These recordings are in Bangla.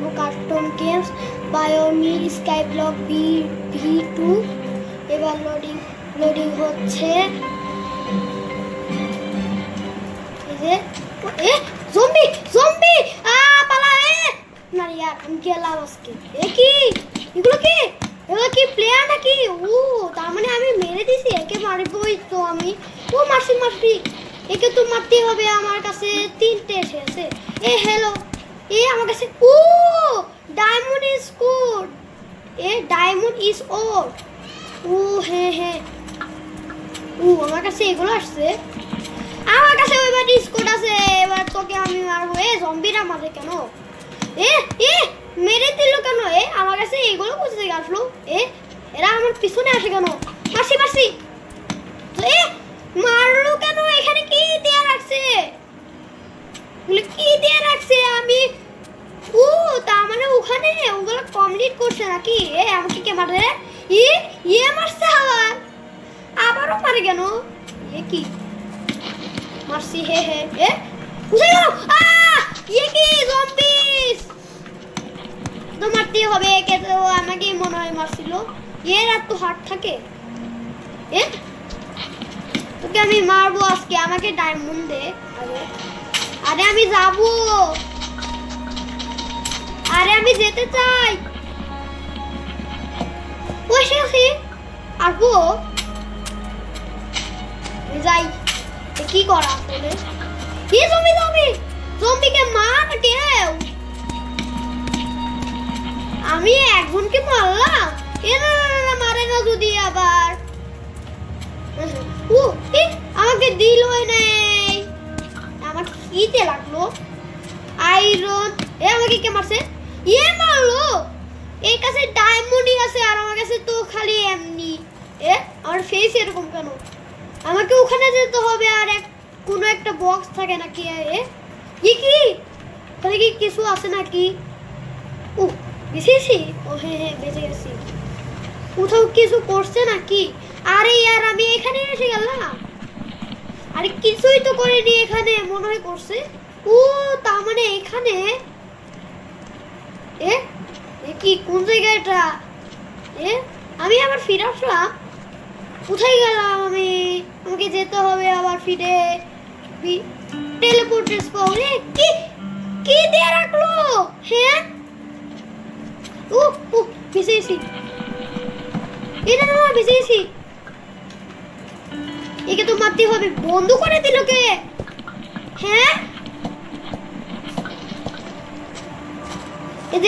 খেলবো cartoon games biome sky block V2 এবার লোডিং হচ্ছে জম্বি জম্বি পালা না यार আমি গেলাম আজকে কি এগুলো কি প্লেয়ার নাকি ও তার মানে আমি মেরে দিছি একে মারবই তো আমি ও মারছি একে তো মারতেই হবে আমার কাছে তিনটে এসেছে হ্যালো আমার কাছে ও diamond is good diamond is ওর ও হ্যাঁ ও আমার কাছে এগুলো আসছে আমার কাছে ওইবার স্কোড আছে এবার তোকে আমি মারবো জম্বিরা মারে কেন মেরে দিল কেন আমার কাছে এগুলো কোথা থেকে আসলো এরা আমার পিছনে আসে কেন মারছি মারলো কেন এখানে কি দেয়া রাখছে আমি ও তার মানে ওখানে ওগুলো কমপ্লিট করছে নাকি আমাকে কে মারে মারছে আবারও মারে কেন কি মারছি কোথায় গেল কি জম্বিস তো মারতেই হবে একে তো আমাকেই মনে হয় মারছিল এর এত হার্ট থাকে তোকে আমি মারবো আজকে আমাকে ডায়মন্ড দে আরে আমি যাবো আরে আমি যেতে চাই ওই সে আসবো যাই কি করা বলে জম্বিকে মার কেউ আমি একজনকে মারলাম মারে না যদি আবার আমাকে দিলই নেই আমার কিতে লাগলো আয়রন আমাকে কে মারছে মারলো এর কাছে ডায়মন্ডই আছে আর আমার কাছে তো খালি এমনি আমার ফেস এরকম কেন আমাকে ওখানে যেতে হবে আর কোনো একটা বক্স থাকে নাকি কি তাহলে কি কিছু আছে নাকি বেঁচেছি হ্যাঁ বেঁচে গেছি কোথাও কিছু করছে নাকি আরে यार আমি এখানে এসে গেলাম আরে কিছুই তো করিনি এখানে মনে হয় করছে তার মানে এখানে কি কোন জায়গাটা আমি আবার ফিরে আসলাম কোথায় গেলাম আমাকে যেতে হবে আবার ফিরে টেলিপোর্ট স্পট কি দিয়ে রাখলো ভিজেছি ভিজেছি একে তো মারতে হবে বন্ধ করে দিল কে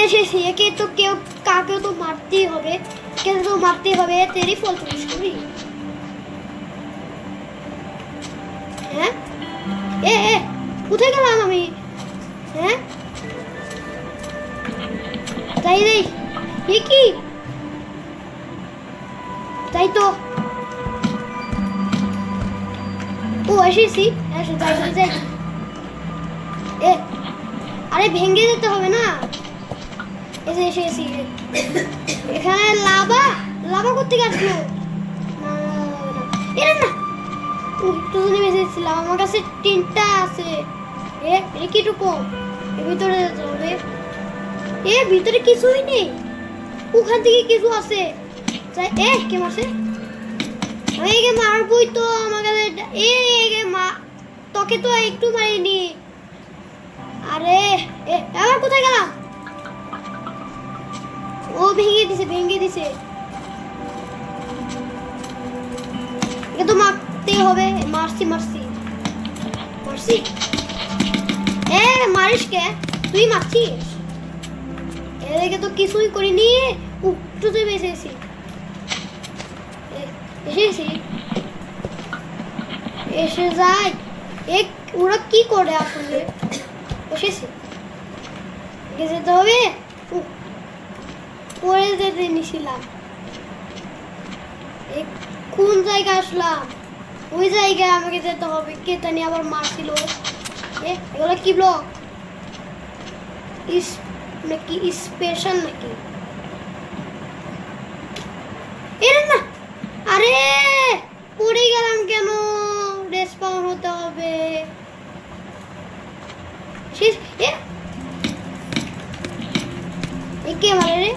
এসেছি একে তো কাকেও তো মারতেই হবে তেরি ফল পুলিশ করি কোথায় গেলাম আমি যাই কি তাই তো এসেছি যাই আরে ভেঙে যেতে হবে না এসেছি এখানে লাভা করতে আসলো না আমার কাছে তিনটা আছে কিটুকু ভিতরে যেতে হবে ভিতরে কিছুই নেই ওখান থেকে কিছু আছে কে মারছে আমি মারবই তো আমার কাছে তোকে তো একটু মারিনি আরে আবার কোথায় গেলাম ভেঙে দিছে একে তো মারতে হবে মারছি মারিস কে তুই মারছিস এদিকে তো কিছুই করিনি উঠতে বেঁচেছি এসে যায় ওরা কি করে আসলে এসেছি যেতে হবে পরে যেতে নিছিলাম কোন জায়গায় আসলাম ওই জায়গায় আমাকে যেতে হবে কে জানি আবার মারছিল এগুলো কি ব্লক নাকি স্পেশাল নাকি না আরে পড়ে গেলাম কেন রেসপাউন হতে হবে কে মারে রে?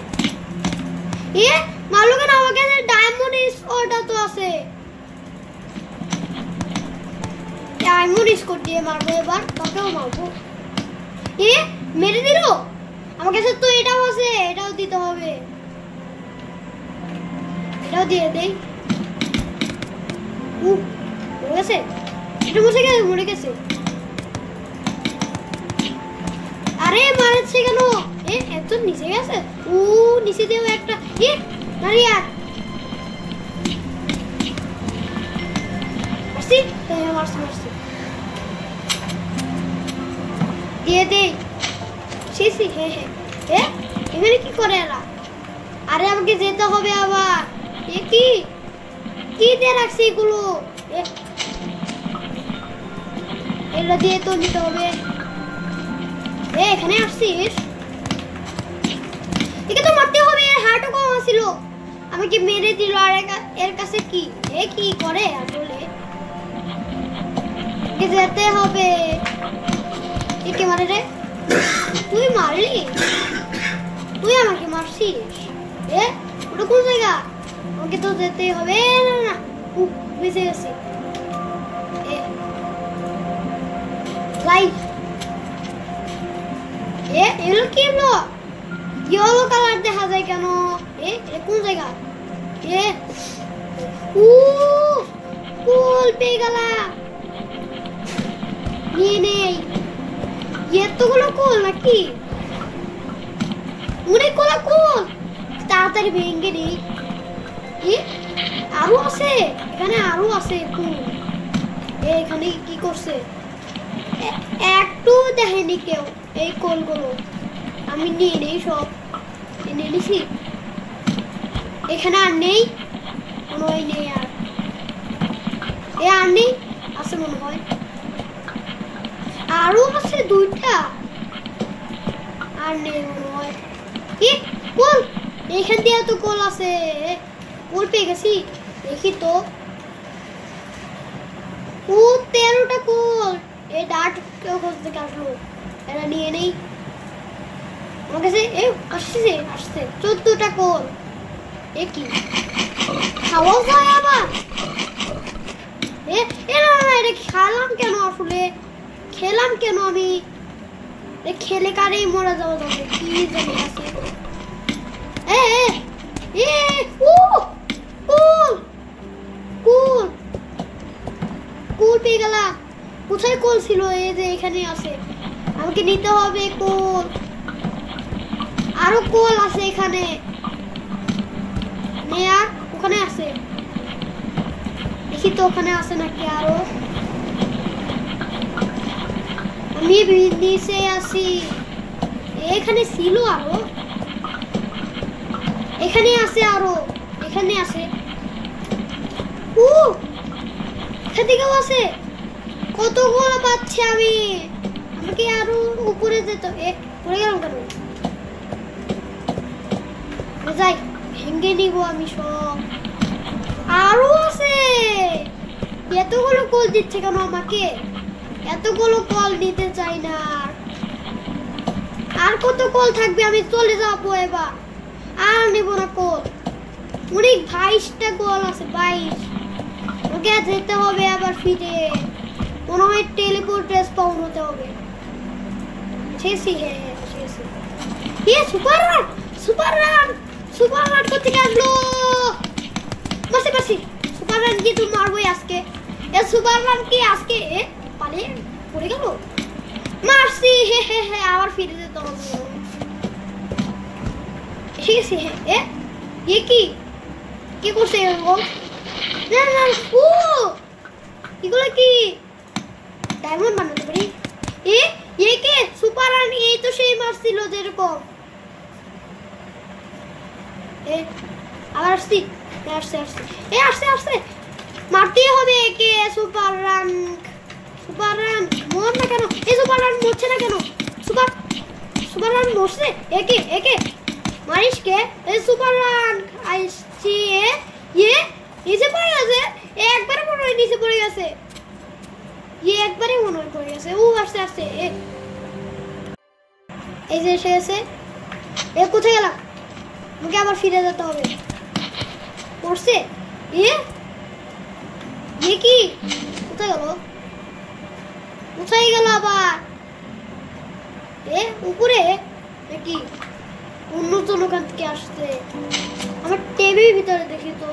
এ মারলো কেন আমাকে? ডায়মন্ড স্কোরটা তো আছে। ডায়মন্ড স্কোর দিয়ে মারবো এবার, তোকেও মারবো। এ মেরে দিল। আমার কাছে তো এটাও আছে, এটাও দিতে হবে। এটাও দিয়ে দেই। মরে গেছে, এটা মরে গেছে। আরে মারছে কেন? এত নিচে গেছে। নিচে দিয়েও একটা। নারিয়া মারছি, মারছি দিয়ে দেই। শেষই। এখানে কি করে এরা? আরে আমাকে যেতে হবে আবার। কি দিয়ে রাখছি এগুলো? এগুলো দিয়ে তো নিতে হবে। এখানে আসছিস? একে তো মারতে হবে, এর হার্টও কম ছিল। আমাকে মেরে দিল। আর এর কাছে কি? কি করে আসলে? যেতে হবে। একে মারে রে? তুই মারলি? তুই আমাকে মারছিস? ওটা কোন জায়গা? আমাকে তো যেতে হবে। না বেঁচে গেছি। এগুলো কি হলো? ইয়েলো কালার দেখা যায় কেন? কোন জায়গা? কুল পেয়ে গেলাম। নিয়ে নেই। এতগুলো কুল নাকি? অনেকগুলো কুল। তাড়াতাড়ি ভেঙে নেই। আরো আছে এখানে, আরো আছে কুল। এখানে কি করছে? একটু দেখেনি কেউ এই কোলগুলো। আমি নিয়ে নেই, সব নিয়ে নিছি। এখানে আর নেই, কোনো নেই আর। আর নেই, আছে মনে হয়। আরো আছে দুইটা, আর নেই মনে হয়। কোল এখান দিয়ে তো কোল আছে। কোল পেয়ে গেছি, দেখি তো। 13টা কোল। এই ডার্ট কেউ করতে আসলো, এটা নিয়ে নেই। আমার কাছে আসছে 14টা কোল। কি খাওয়া যায় আবার? এটা খেলাম কেন আসলে? খেলাম কেন আমি? খেলে কারেই মরা যাওয়া যাবে, কি জানি আছে। কুল পেয়ে গেলাম। কোথায় কোল ছিল? এই যে এখানে আছে, আমাকে নিতে হবে কোল। আরো কোল আছে এখানে। আর ওখানে আছে, দেখি তো ওখানে আছে নাকি আরো। আমি নিচে আসি। এখানে ছিল আরো, এখানে আছে আরো, এখানে আছে। এদিকেও আছে। কতগুলো পাচ্ছি আমি? আমাকে আরো উপরে যেতে। পড়ে গেলাম কেন? যাই, ভেঙে নিব আমি সব। আরো আছে। এতগুলো কল দিচ্ছে কেন আমাকে? এতগুলো কল নিতে চাই না। আর কত কল থাকবে? আমি চলে যাবো এবার, আর নেব না কল। অনেক 22টা কল আছে, 22। ওকে যেতে হবে আবার ফিরে। মনে হয় টেলিপোর্ট স্পন হতে হবে। সুপার রান করতে আসলো। মাসি সুপার রান কি তুমি মারবোই আজকে? সুপার রান কি আজকে পালিয়ে পড়ে গেল? মারছি। আবার ফিরে যেতে হবে। কি করছে এগুলো? কি ডায়মন্ড বানাতে পারি? কে সুপার রান? এই তো সেই মারছিল যেরকম। আবার আসছি। আসছে মারতেই হবে একে। সুপার রান মর না কেন? সুপার রান মরছে না কেন? সুপার রান মরছে। একে মারিস কে? সুপার রান আসছি। নিচে পড়ে গেছে। একবারে মনে হয় নিচে পড়ে গেছে। একবারে মনে হয় পড়ে গেছে। আসছে। এই যে এসে গেছে। এ কোথায় গেলাম? আমাকে আবার ফিরে যেতে হবে। পড়ছে এ কি কোথায় গেল? কোথায় গেল আবার? এ উপরে নাকি অন্যজন ওখান থেকে আসছে? আমার টেবিল ভিতরে দেখি তো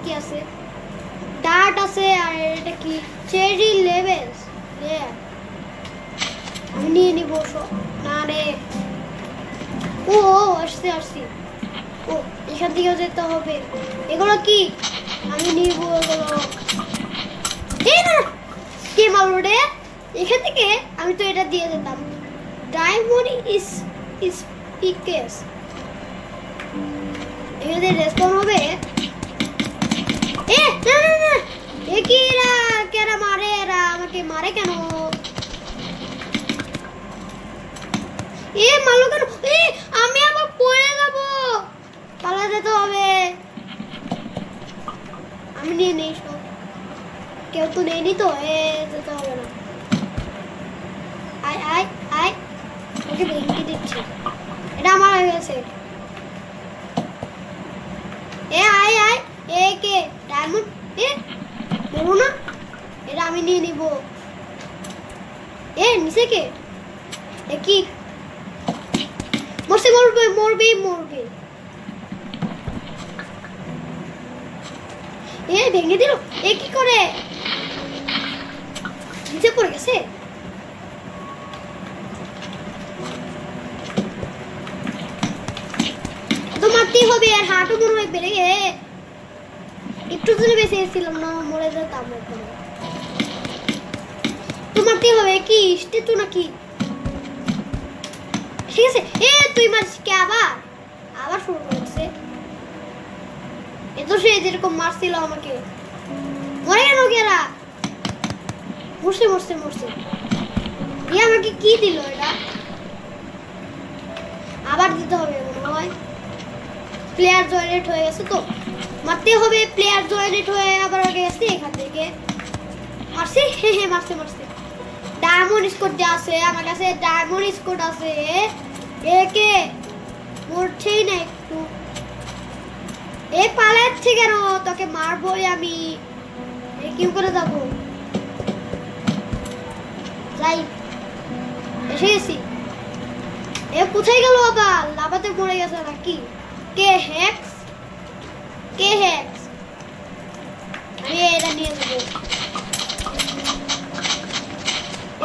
কি আছে। ডার্ট আছে আর এটা কি চেরি লেভেলস। আমি নিয়ে নিব না রে। ও আসছে আসছি। ও এখান থেকে যেতে হবে। এগুলো কি আমি নিব এগুলো। এই না কে মারলো রে? এখান থেকে আমি তো এটা দিয়ে যেতাম। ডায়মন্ড ইস পিকেস এখানে রেসপন্স হবে। এ না না না এ কি এরা কেরা মারে? এরা আমাকে মারে কেন? এ মারলো কেন? এ আমি আবার পড়ে যাব। পালা যেতে হবে। আমি নিয়ে নেই সব। কেউ তো নেই তো এ যেতে হবে না। আয় আয় আয় ওকে ভেঙে দিচ্ছি। এটা আমার হয়ে গেছে। এ আয় আয় এ কে ডায়মন্ড এ বলো না। এটা আমি নিয়ে নিব। এ নিচে কে? এ কি মরছে? মরবে মরবে মরবে। এ ভেঙে দিল। এ কি করে নিচে পড়ে গেছে? তো মারতেই হবে। আর হাঁটু মনে হয় বেড়ে গে। একটু জন্য বেঁচে এসেছিলাম না মরে যেতাম। তো মারতেই হবে। কি স্টেচু নাকি? ঠিক আছে। এ তুই মারছিস কে? আবার আবার শুরু করেছে। এ তো সে যেরকম মারছিল আমাকে। মরে গেল গেরা। মরছে মরছে মরছে। এ আমাকে কি দিল? এটা আবার দিতে হবে মনে হয়। প্লেয়ার জয়েন্ট হয়ে গেছে তো মারতে হবে। প্লেয়ার জয়েন্ট হয়ে আবার আগে গেছে এখান থেকে। মারছে হ্যাঁ মারছে মারছে। ডায়মন্ড স্কোর যা আছে আমার কাছে। ডায়মন্ড স্কোর আছে। একে পড়ছেই না একটু। এ পালাচ্ছে কেন? তোকে মারবোই আমি। এ কি করে যাবো? যাই এসে গেছি। এ কোথায় গেল আবার? লাভাতে পড়ে গেছে নাকি? কে হ্যাক্স? কে হ্যাক্স? আমি এটা নিয়ে যাবো।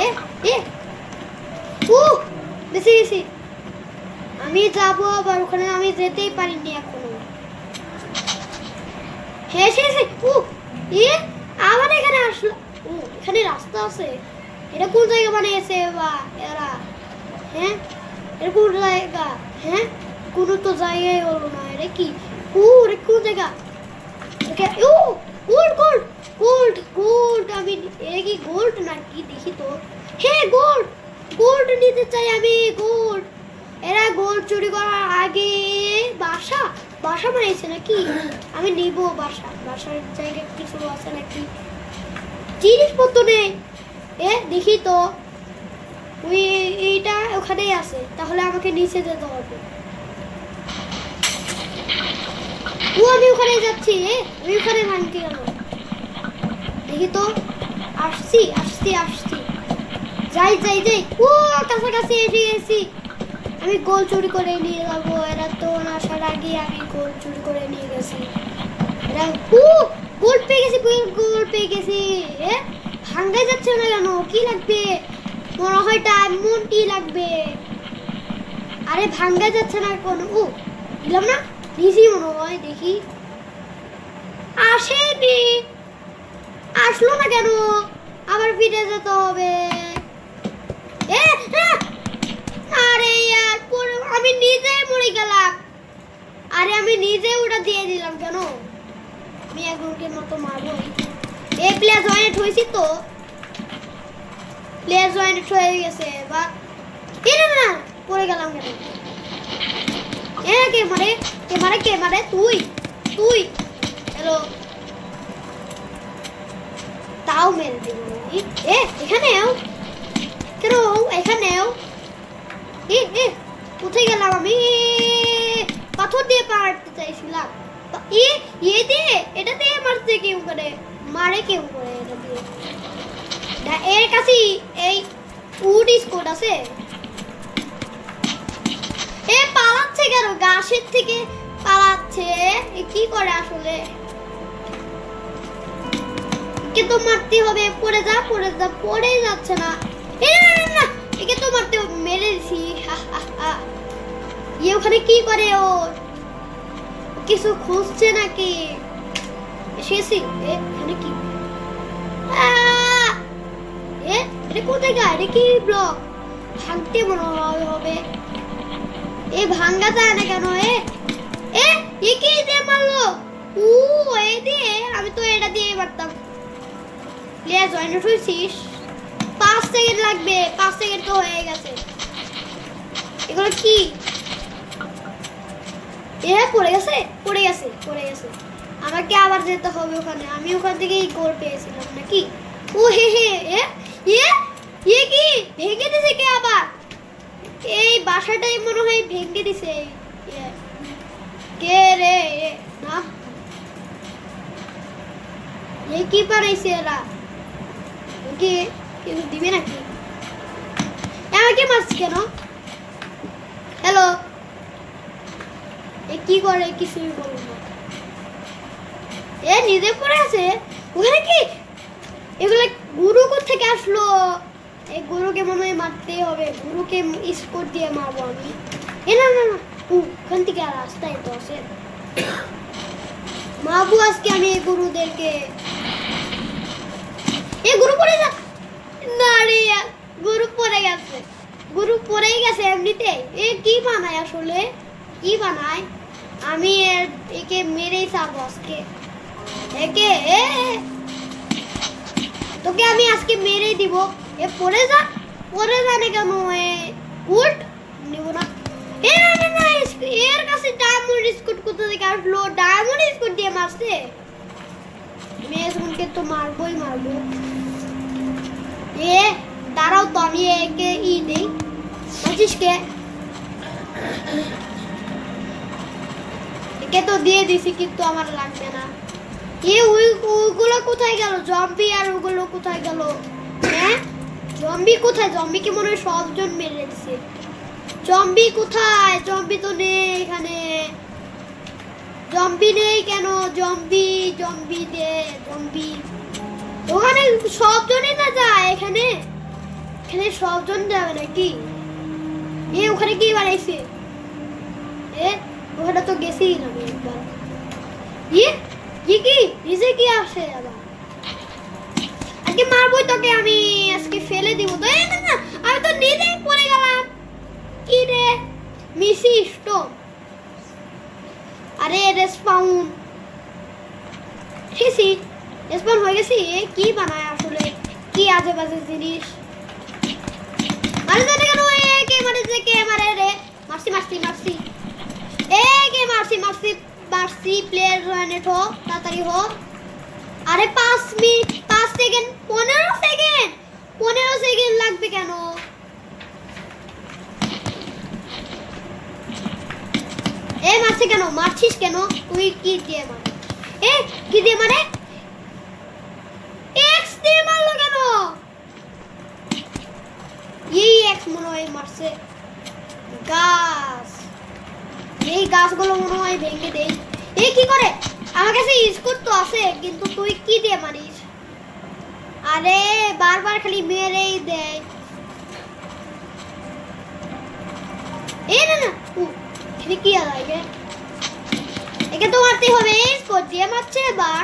এ এ বেশি গেছি। আমি যাবো আবার ওখানে। আমি যেতেই পারিনি এখনো। হ্যাঁ এসে এ আবার এখানে আসলো। এখানে রাস্তা আছে। এটা কোন জায়গা বানিয়েছে বা এরা? হ্যাঁ এটা কোন জায়গা? হ্যাঁ কোনো তো জায়গায় হলো না। এটা কি? এটা কোন জায়গা? Gold gold gold gold. আমি এটা কি গোল্ড নাকি দেখি তো। হ্যাঁ গোল্ড গোল্ড নিতে চাই আমি। গোল্ড এরা গোল্ড চুরি করার আগে বাসা বাসা বানিয়েছে নাকি? আমি নিব বাসা। বাসার জায়গায় কিছু আছে নাকি? জিনিসপত্র নেই। এ দেখি তো। ওই এইটা ওখানেই আছে। তাহলে আমাকে নিচে যেতে হবে। আমি ওখানে যাচ্ছি। আমি ওখানে ভাঙতে গেল। দেখি তো। আসছি আসছি আসছি। যাই যাই যাই। কাছাকাছি এসে গেছি। আমি গোল চুরি করে নিয়ে যাবো। এরা তো আসার আগে আমি গোল চুরি করে নিয়ে গেছি। এরা গোল পেয়ে গেছি। গোল পেয়ে গেছি। ভাঙ্গাই যাচ্ছে না কেন? কি লাগবে? মনে হয় ডায়মন্ডই লাগবে। আরে ভাঙ্গা যাচ্ছে না কোনো। দিলাম না নিচি মনে হয়। দেখি আসেনি। আসলো না কেন? আবার ফিরে যেতে হবে। আরে আমি নিজে মরে গেলাম। আরে আমি নিজে ওটা দিয়ে দিলাম কেন? আমি একজনকে মতো মারবো। এই প্লেয়ার জয়েন্ট হয়েছি তো। প্লেয়ার জয়েন্ট হয়ে গেছে বা না পড়ে গেলাম কেন? কে মারে? কে মারে? কে মারে? তুই তুই হ্যালো। তাও মেরে দিব। এখানেও কেন? এখানেও কোথায় গেলাম আমি? পাথর দিয়ে মারতে চাইছিলাম। এটা দিয়ে মারতে কেউ করে, মারে কেউ করে এটা দিয়ে। এর কাছে এই উড স্কোড আছে। এ পালাচ্ছে কেন? গাছের থেকে পালাচ্ছে। কি করে আসলে? একে তো মারতে হবে। পড়ে যা, পড়ে যা, পড়ে যাচ্ছে না। না, একে তো মারতে মেরে দিছি। ওখানে কি করে? ও কিছু খুঁজছে নাকি? এসেছি। এখানে কি? এটা কোথায় গা? এটা কি ব্লক? ভাঙতে মনে হবে। ভাঙ্গা যায় না কেন? এ কি দিয়ে মারলো? এই দিয়ে? আমি তো এটা দিয়ে মারতাম। প্লেয়ার জয়েন হয়েছিস? 5 সেকেন্ড লাগবে। 5 সেকেন্ড তো হয়ে গেছে। এগুলো কি? পড়ে গেছে, পড়ে গেছে, পড়ে গেছে। আমাকে আবার যেতে হবে ওখানে। আমি ওখান থেকেই গোল পেয়েছিলাম নাকি? কি ভেঙে দিছে কে আবার? এই বাসাটাই মনে হয় ভেঙে দিছে। কে রে? না, কি বানাইছে এরা? কি কিছু দিবে নাকি? আমাকে মারছে কেন? হ্যালো, কি করে? কিছুই বলবো না। নিজে পড়ে আছে ওখানে। কি এগুলো? গুরু কোথেকে আসলো? এই গুরুকে মনে হয় মারতে হবে। গুরুকে স্কোর দিয়ে মারবো আমি। না না না, ওখান থেকে আর রাস্তায় তো আছে। মারবো আজকে আমি এই গুরুদেরকে। গুরু পড়ে যা না রে। গুরু পড়ে গেছে। গুরু পড়েই গেছে এমনিতে। কি বানায় আসলে? কি বানায়? আমি একে মেরেই ছাড়বো আজকে। তোকে আমি আজকে মেরেই দিব। পড়ে যা, পড়ে জানে কেন? উল্ট নিব না। এর কাছে ডায়মন্ড স্কুট কোথা থেকে আসলো? ডায়মন্ড স্কুট দিয়ে মারছে। মেয়েকে তো মারবোই মারবো। দাঁড়াও তো, আমি একে দেই। বুঝিস কে? একে তো দিয়ে দিছি, কিন্তু আমার লাগবে না। ওইগুলো কোথায় গেল? জম্বি আর ওগুলো কোথায় গেল? জম্বি কোথায়? জম্বিকে মনে হয় সবজন মেরে দিছে। জম্বি কোথায়? জম্বি তো নেই এখানে। জম্বি নেই কেন? জম্বি জম্বি দে জম্বি। ওখানে সবজনই না যায়। এখানে এখানে সবজন যাবে নাকি? ওখানে কি বানাইছে? ওখানে তো গেছিলাম একবার। কি নিচে কি আসে আবার? আজকে মারবই তোকে আমি। আজকে ফেলে দিব তো। না, আমি তো নিজেই পড়ে গেলাম। কি রে? মিসি স্টোন। আরে রেসপাউন হয়ে গেছি। কি বানায় আসলে? কি আজে বাজে জিনিস। কে মারে রে? মারছি। কে মারছি। প্লেয়ার জয়েন্ট হো, তাড়াতাড়ি হো। আরে 5 মিনিট 5 সেকেন্ড 15 সেকেন্ড লাগবে কেন? মারছে কেন? মারছিস কেন? তুই কি দিয়ে মারে? কি দিয়ে মারে? এক্স দিয়ে মারলো কেন? এক্স মনে হয় মারছে। গাছ, এই গাছগুলো মনে হয় ভেঙে দেই। কি করে? আমার কাছে স্কুট তো আছে, কিন্তু তুই কি দিয়ে মারিস? আরে বারবার খালি মেরেই দেয়। না কি আছে? একে তো মারতেই হবে। স্কোর দিয়ে মারছে এবার।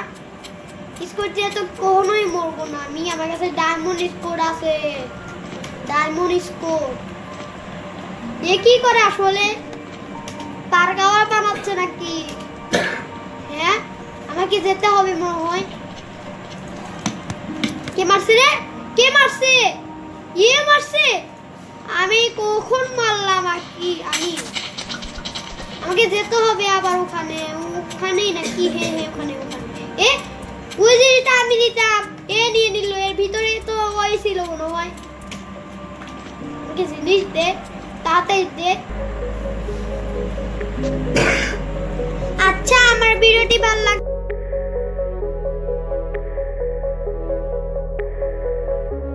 স্কোর দিয়ে তো কখনোই মরবো না আমি। আমার কাছে ডায়মন্ড স্কোর আছে। Diamond score. কি করে আসলে? তার গাওয়া বানাচ্ছে নাকি? আমাকে যেতে হবে মনে হয়। কে মারছে রে? কে মারছে? মারছে। আমি কখন মারলাম? আমাকে যেতে হবে আবার ওখানেই নাকি? ওখানে। ওই জিনিসটা আমি নিতাম। নিয়ে নিল। এর ভিতরে তো ওই ছিল মনে হয়। আমাকে জিনিস দে। তাড়াতাড়ি দে। আচ্ছা, আমার ভিডিওটি ভালো লাগে